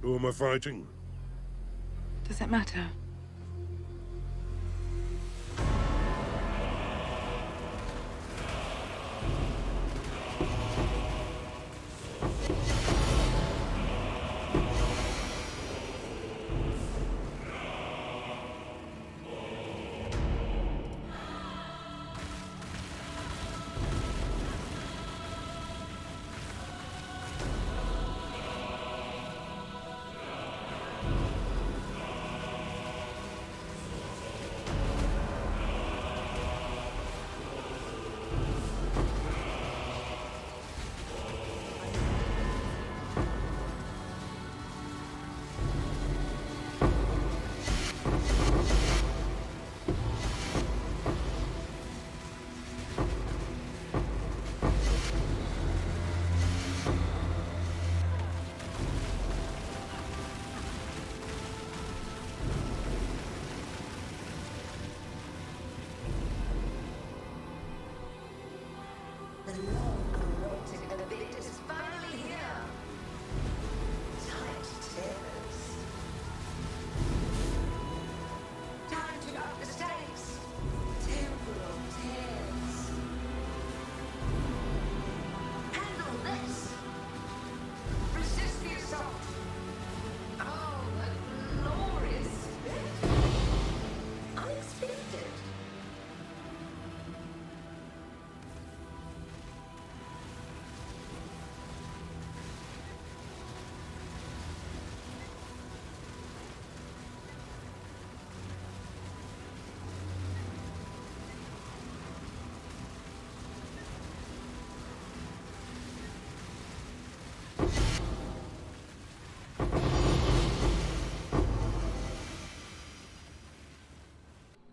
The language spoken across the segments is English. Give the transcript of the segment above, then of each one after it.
Who am I fighting? Does it matter?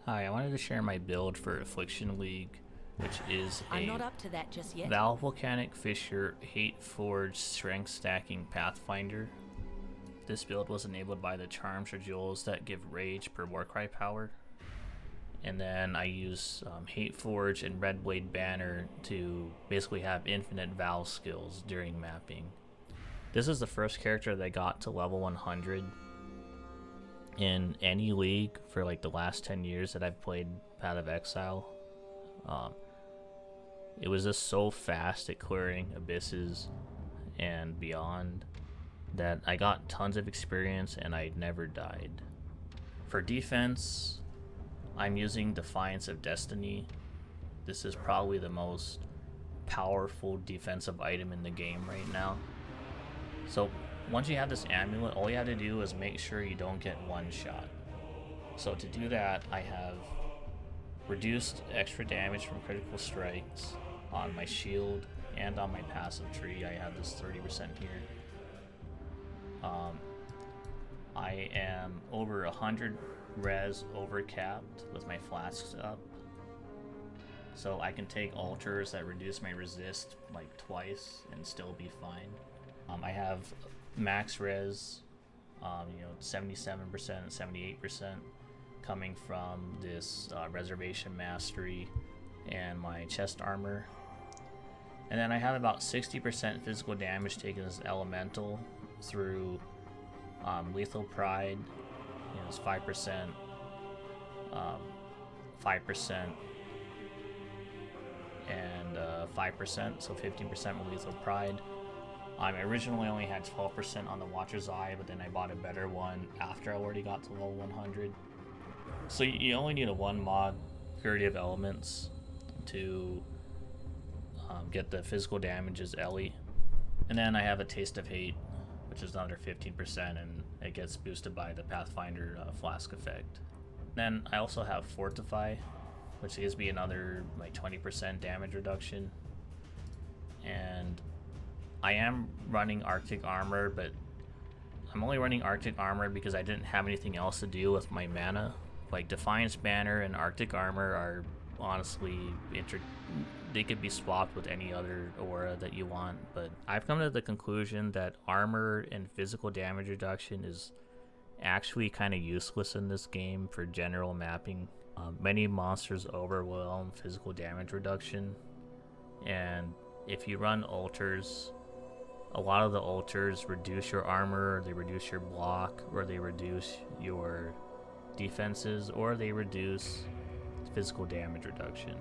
Hi, I wanted to share my build for Affliction League, which is I'm not up to that just yet. Vaal Volcanic Fissure Hateforge Strength Stacking Pathfinder. This build was enabled by the charms or jewels that give rage per Warcry power. And then I use Hateforge and Redblade Banner to basically have infinite Vaal skills during mapping. This is the first character that I got to level 100 in any league for like the last 10 years that I've played Path of Exile. It was just so fast at clearing abysses and beyond that I got tons of experience and I never died. For defense, I'm using Defiance of Destiny. This is probably the most powerful defensive item in the game right now. So once you have this amulet, all you have to do is make sure you don't get one shot. So to do that, I have reduced extra damage from critical strikes on my shield and on my passive tree. I have this 30% here. I am over 100 res overcapped with my flasks up. So I can take altars that reduce my resist like twice and still be fine. I have max res, 77% and 78% coming from this reservation mastery and my chest armor. And then I have about 60% physical damage taken as elemental through lethal pride. It's 5%, 5%, and 5%, so 15% with lethal pride. I originally only had 12% on the Watcher's Eye, but then I bought a better one after I already got to level 100. So you only need a 1 mod, Purity of Elements, to get the physical damage as Ellie. And then I have a Taste of Hate, which is another 15%, and it gets boosted by the Pathfinder Flask effect. Then I also have Fortify, which gives me another like 20% damage reduction. And I am running Arctic Armor, but I'm only running Arctic Armor because I didn't have anything else to do with my mana. Like Defiance Banner and Arctic Armor are honestly they could be swapped with any other aura that you want, but I've come to the conclusion that armor and physical damage reduction is actually kind of useless in this game for general mapping. Many monsters overwhelm physical damage reduction, and if you run altars, a lot of the altars reduce your armor, they reduce your block, or they reduce your defenses, or they reduce physical damage reduction.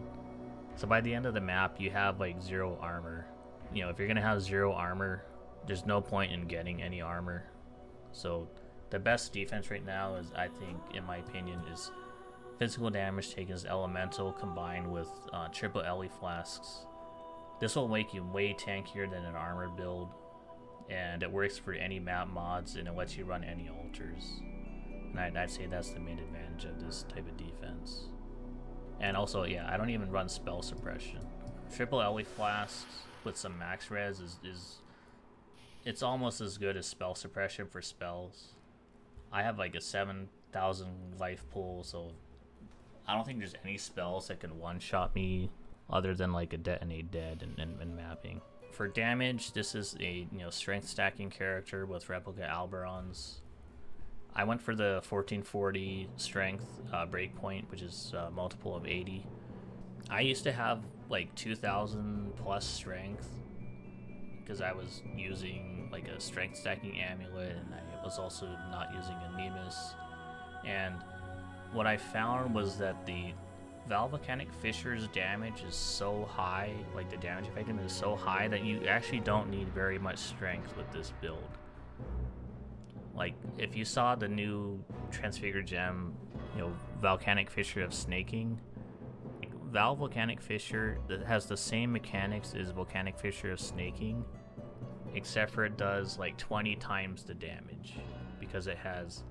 So by the end of the map, you have like 0 armor. You know, if you're gonna have 0 armor, there's no point in getting any armor. So the best defense right now is, I think, in my opinion, is physical damage taken as elemental combined with triple LE flasks. This will make you way tankier than an armor build, and it works for any map mods, and it lets you run any altars. And I'd say that's the main advantage of this type of defense. And also, yeah, I don't even run spell suppression. Triple LE flasks with some max res is it's almost as good as spell suppression for spells. I have like a 7,000 life pool, so I don't think there's any spells that can one-shot me other than like a detonate dead and mapping. For damage, this is a strength stacking character with replica alberons. I went for the 1440 strength breakpoint, which is a multiple of 80. I used to have like 2,000 plus strength because I was using like a strength stacking amulet, and I was also not using a nimis. And what I found was that the Vaal Volcanic Fissure's damage is so high, like the damage effectiveness is so high, that you actually don't need very much strength with this build. Like, if you saw the new Transfigured Gem, Volcanic Fissure of Snaking, Vaal Volcanic Fissure that has the same mechanics as Volcanic Fissure of Snaking, except for it does like 20 times the damage, because it has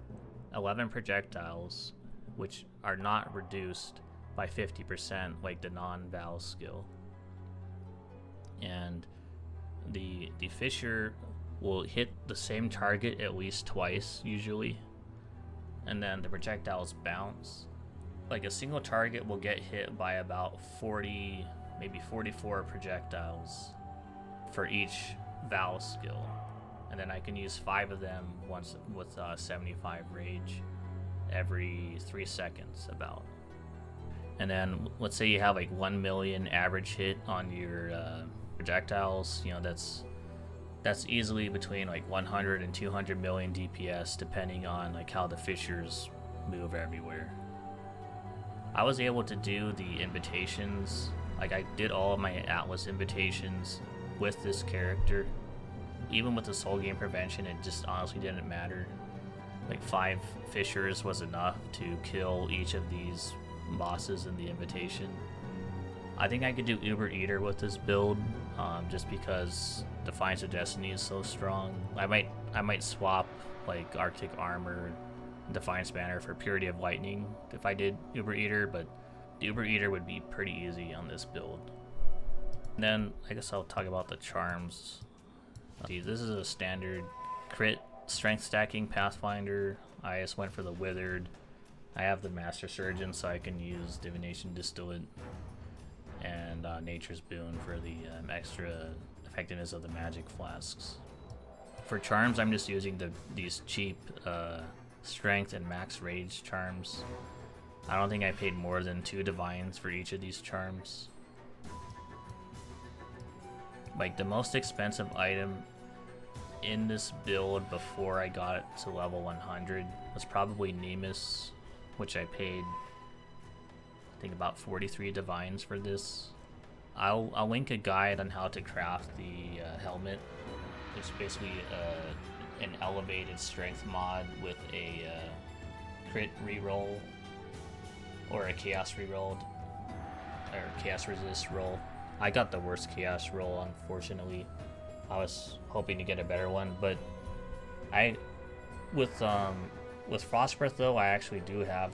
11 projectiles, which are not reduced by 50% like the non-Vaal skill. And the fissure will hit the same target at least twice usually, and then the projectiles bounce. Like, a single target will get hit by about 40, maybe 44 projectiles for each Vaal skill, and then I can use 5 of them once with 75 rage every 3 seconds about. And then let's say you have like 1 million average hit on your projectiles, that's easily between like 100 and 200 million DPS, depending on like how the fissures move everywhere. I was able to do the invitations, like I did all of my Atlas invitations with this character. Even with the soul game prevention, it just honestly didn't matter. Like 5 fissures was enough to kill each of these bosses in the invitation. I think I could do Uber Eater with this build, just because Defiance of Destiny is so strong. I might swap like Arctic Armor, Defiance Banner for Purity of Lightning if I did Uber Eater, but the Uber Eater would be pretty easy on this build. And then I guess I'll talk about the charms. This is a standard crit strength stacking Pathfinder. I just went for the Withered. I have the Master Surgeon, so I can use Divination Distillate and Nature's Boon for the extra effectiveness of the magic flasks. For charms, I'm just using these cheap strength and max rage charms. I don't think I paid more than 2 divines for each of these charms. Like, the most expensive item in this build before I got it to level 100 was probably Nimis, which I paid, I think, about 43 divines for this. I'll link a guide on how to craft the helmet. It's basically an elevated strength mod with a crit reroll, or a chaos rerolled, or chaos resist roll. I got the worst chaos roll, unfortunately. I was hoping to get a better one, but with Frostbreath though, I actually do have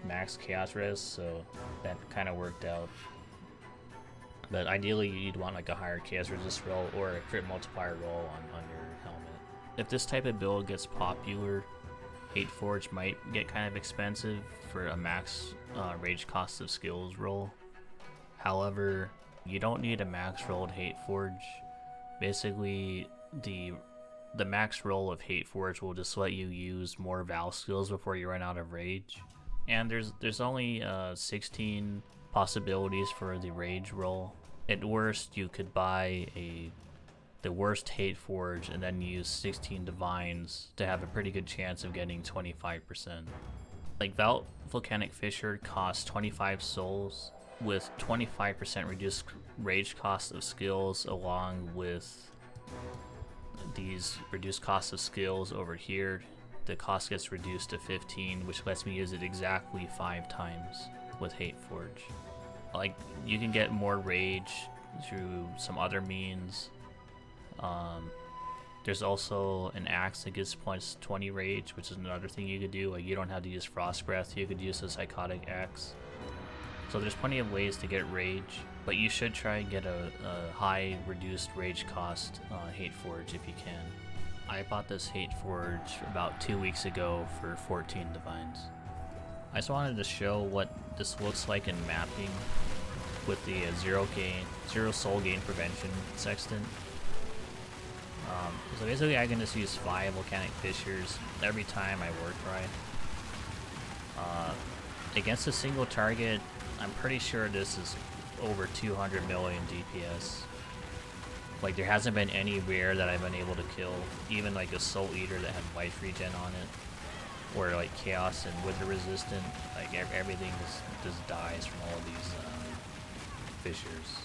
max chaos res, so that kind of worked out. But ideally, you'd want like a higher chaos resist roll or a crit multiplier roll on your helmet. If this type of build gets popular, Hateforge might get kind of expensive for a max rage cost of skills roll. However, you don't need a max rolled Hateforge. Basically, the max roll of Hateforge will just let you use more Vaal skills before you run out of rage. And there's only 16 possibilities for the rage roll. At worst, you could buy the the worst Hateforge and then use 16 Divines to have a pretty good chance of getting 25%. Like Vaal Volcanic Fissure costs 25 souls with 25% reduced rage cost of skills, along with these reduced cost of skills over here. The cost gets reduced to 15, which lets me use it exactly 5 times with Hateforge. Like, you can get more rage through some other means. There's also an axe that gives plus 20 rage, which is another thing you could do. Like, you don't have to use Frost Breath, you could use a Psychotic Axe. So there's plenty of ways to get rage, but you should try and get a high reduced rage cost Hateforge if you can. I bought this Hateforge about 2 weeks ago for 14 Divines. I just wanted to show what this looks like in mapping with the zero soul gain prevention sextant. So basically I can just use 5 volcanic fissures every time I Warcry. Against a single target, I'm pretty sure this is over 200 million DPS. Like, there hasn't been any rare that I've been able to kill, even like a Soul Eater that had life regen on it, or like Chaos and Wither resistant. Like, everything just dies from all of these fissures.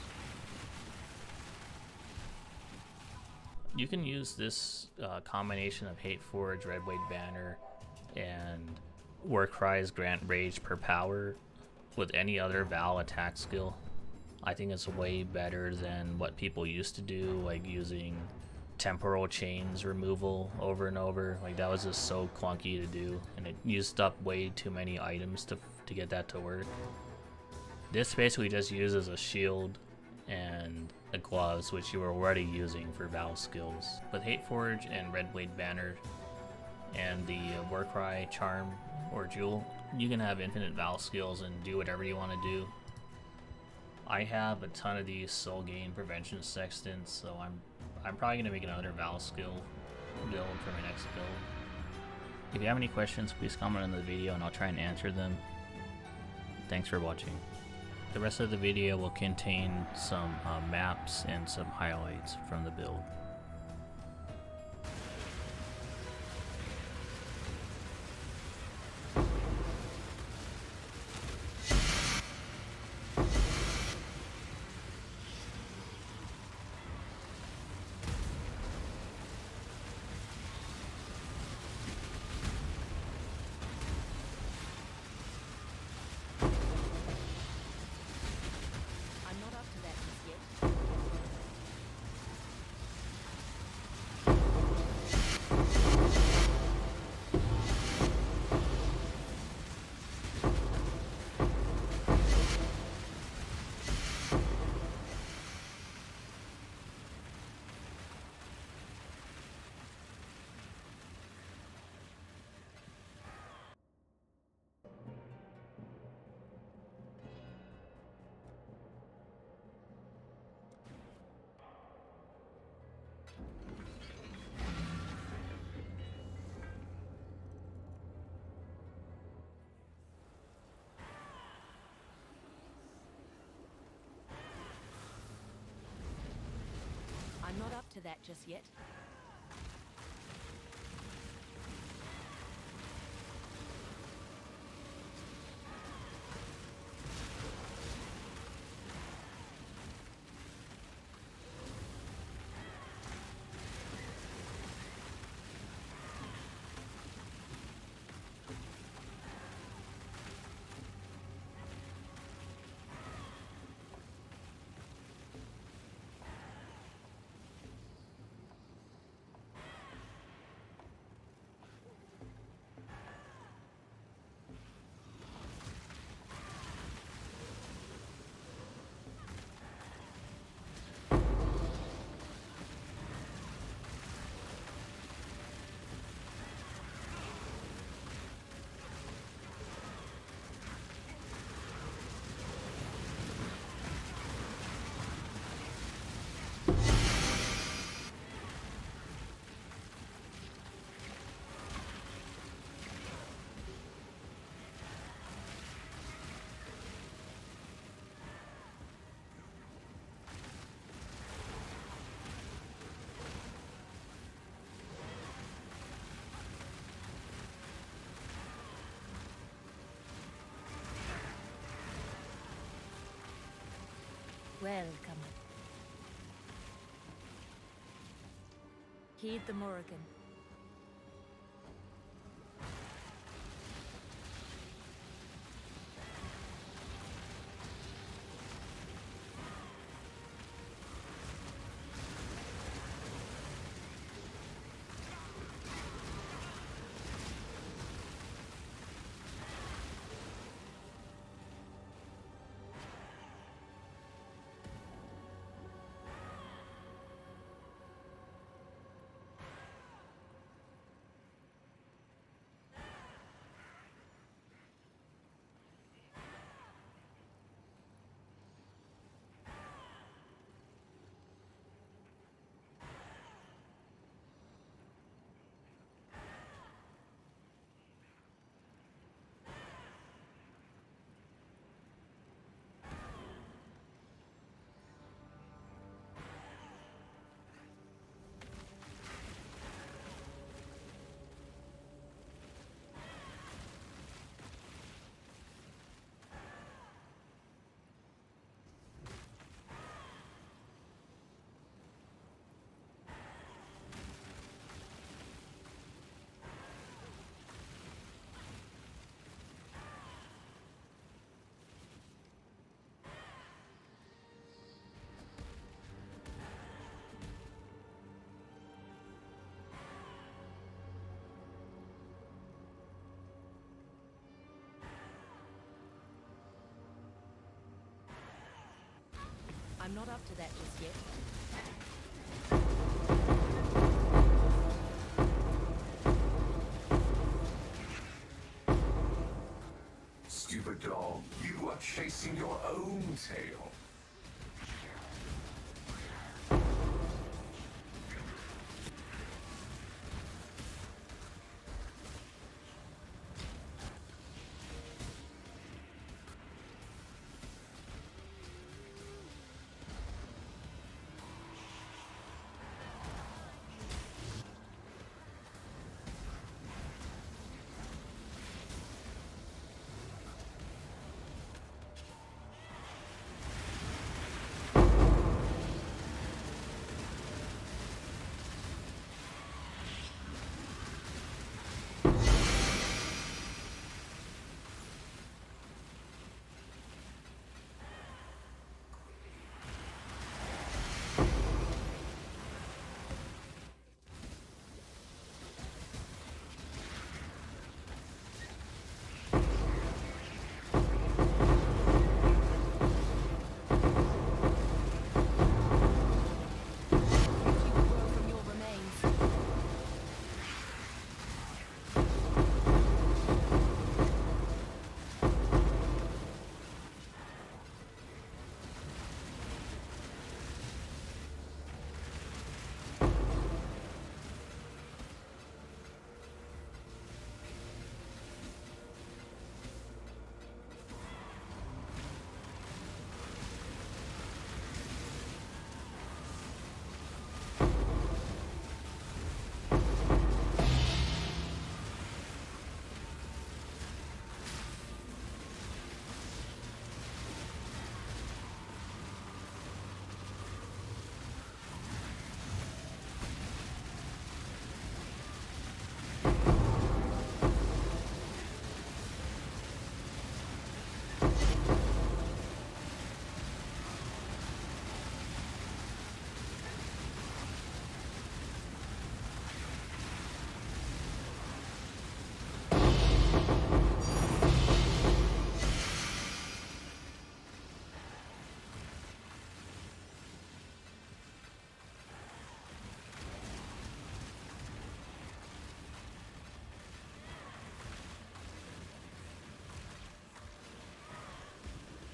You can use this combination of Hateforge, Redblade Banner, and Warcry's Grant Rage per power with any other Vaal attack skill. I think it's way better than what people used to do, like using temporal chains removal over and over. Like, that was just so clunky to do, and it used up way too many items to get that to work. This basically just uses a shield and a gloves, which you were already using for Vaal skills. With Hateforge and Redblade Banner and the Warcry Charm or Jewel, you can have infinite Vaal skills and do whatever you want to do. I have a ton of these soul gain prevention sextants, so I'm probably gonna make another Vaal skill build for my next build. If you have any questions, please comment on the video and I'll try and answer them. Thanks for watching. The rest of the video will contain some maps and some highlights from the build. I'm not up to that just yet. Welcome. Heed the Morrigan. I'm not up to that just yet. Stupid dog, you are chasing your own tail.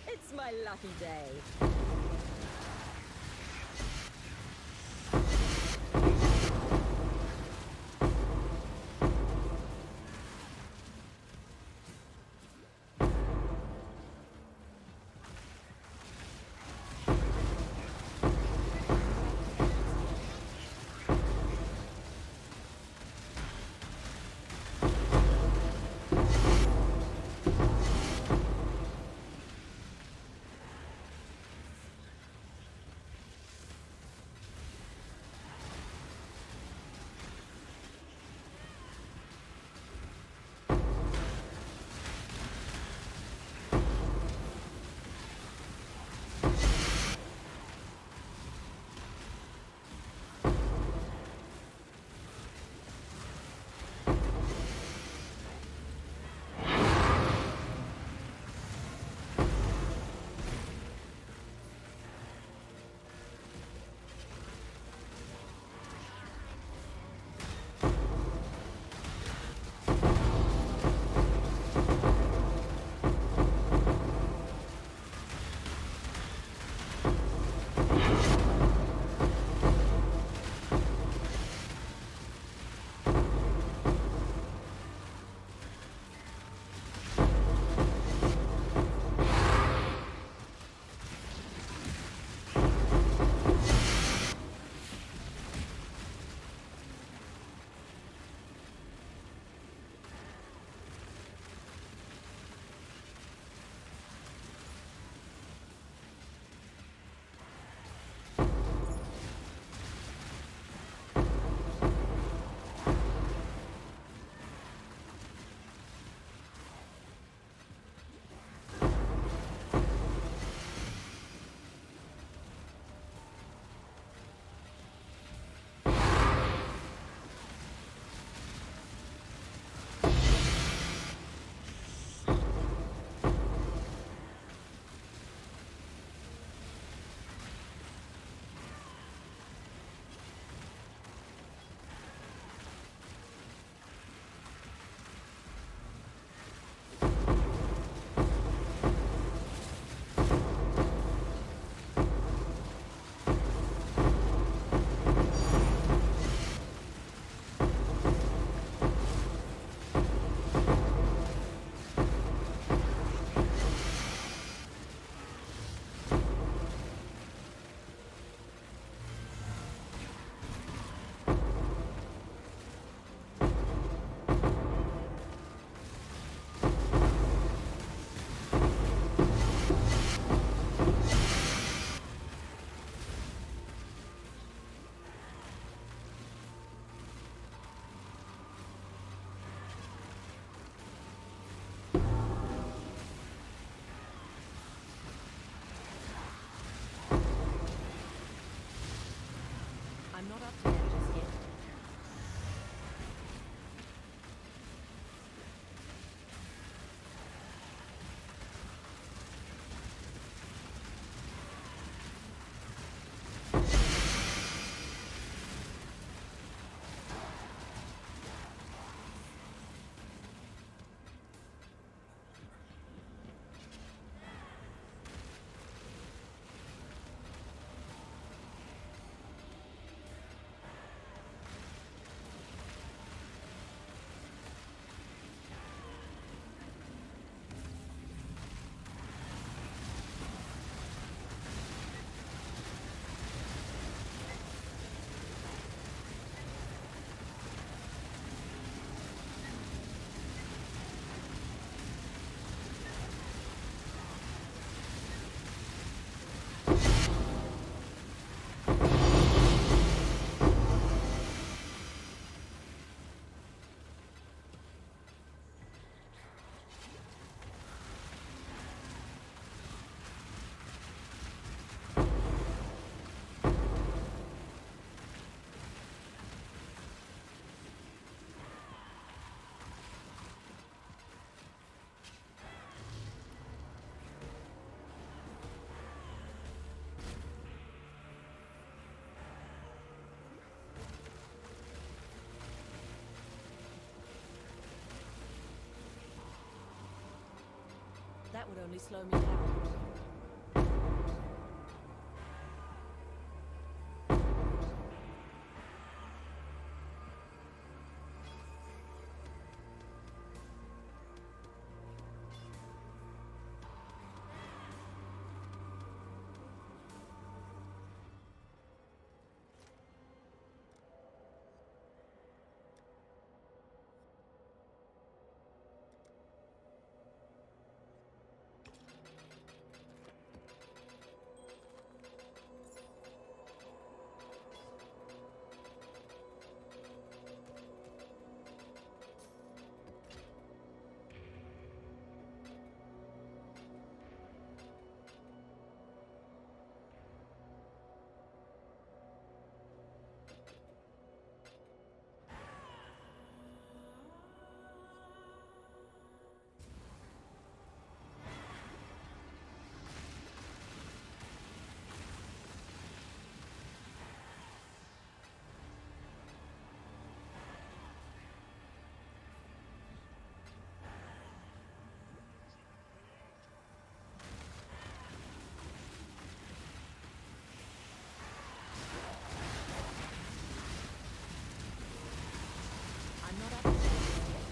It's my lucky day. That would only slow me down. I'm not up to that just yet.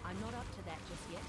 I'm not up to that just yet.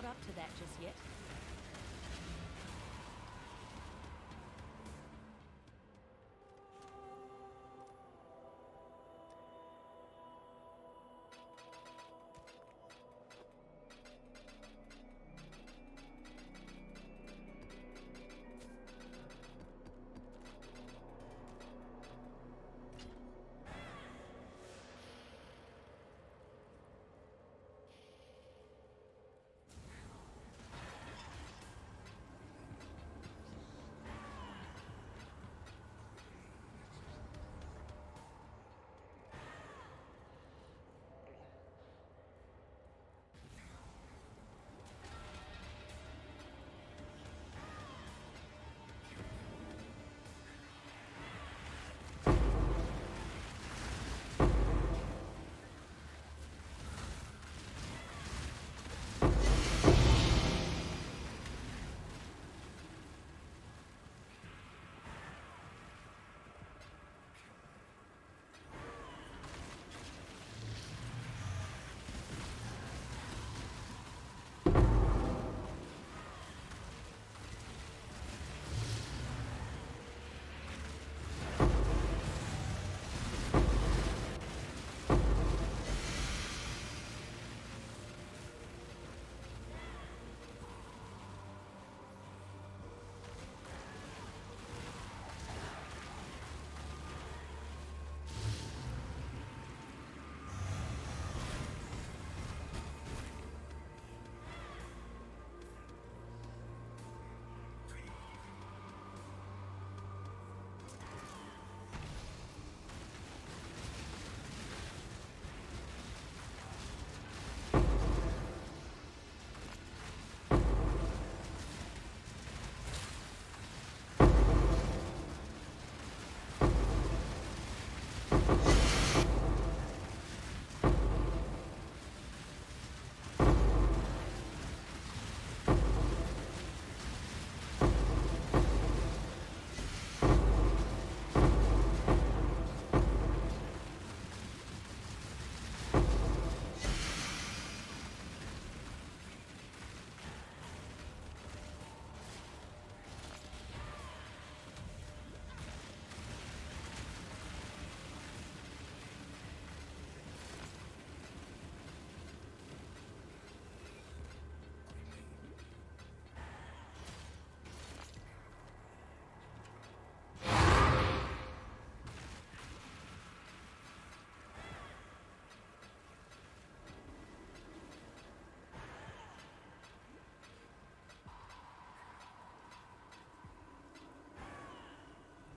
not up to that just yet.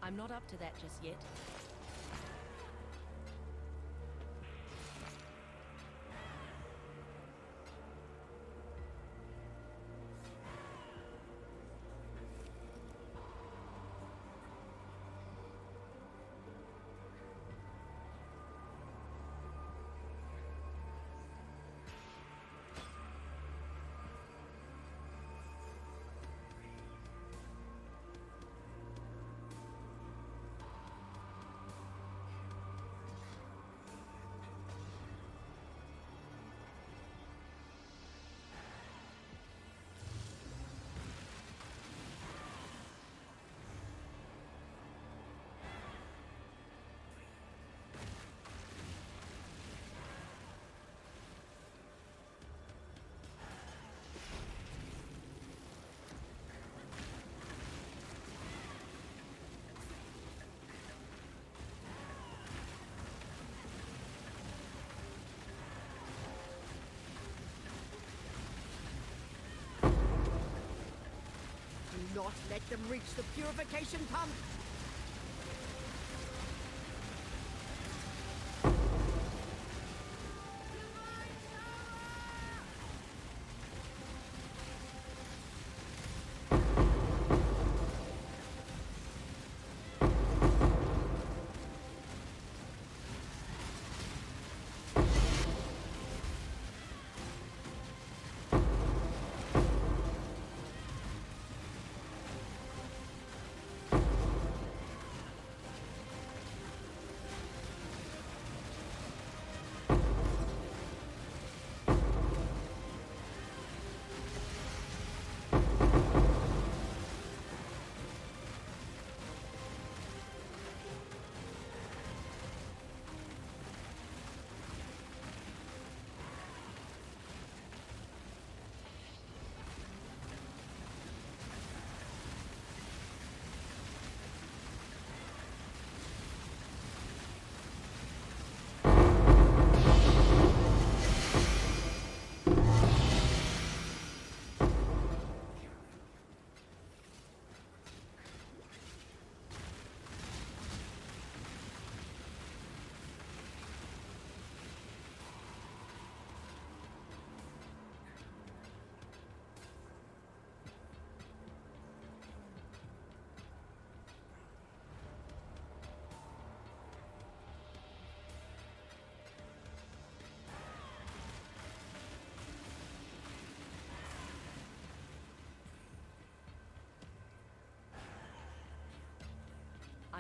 I'm not up to that just yet. Not let them reach the purification pump!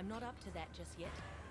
I'm not up to that just yet.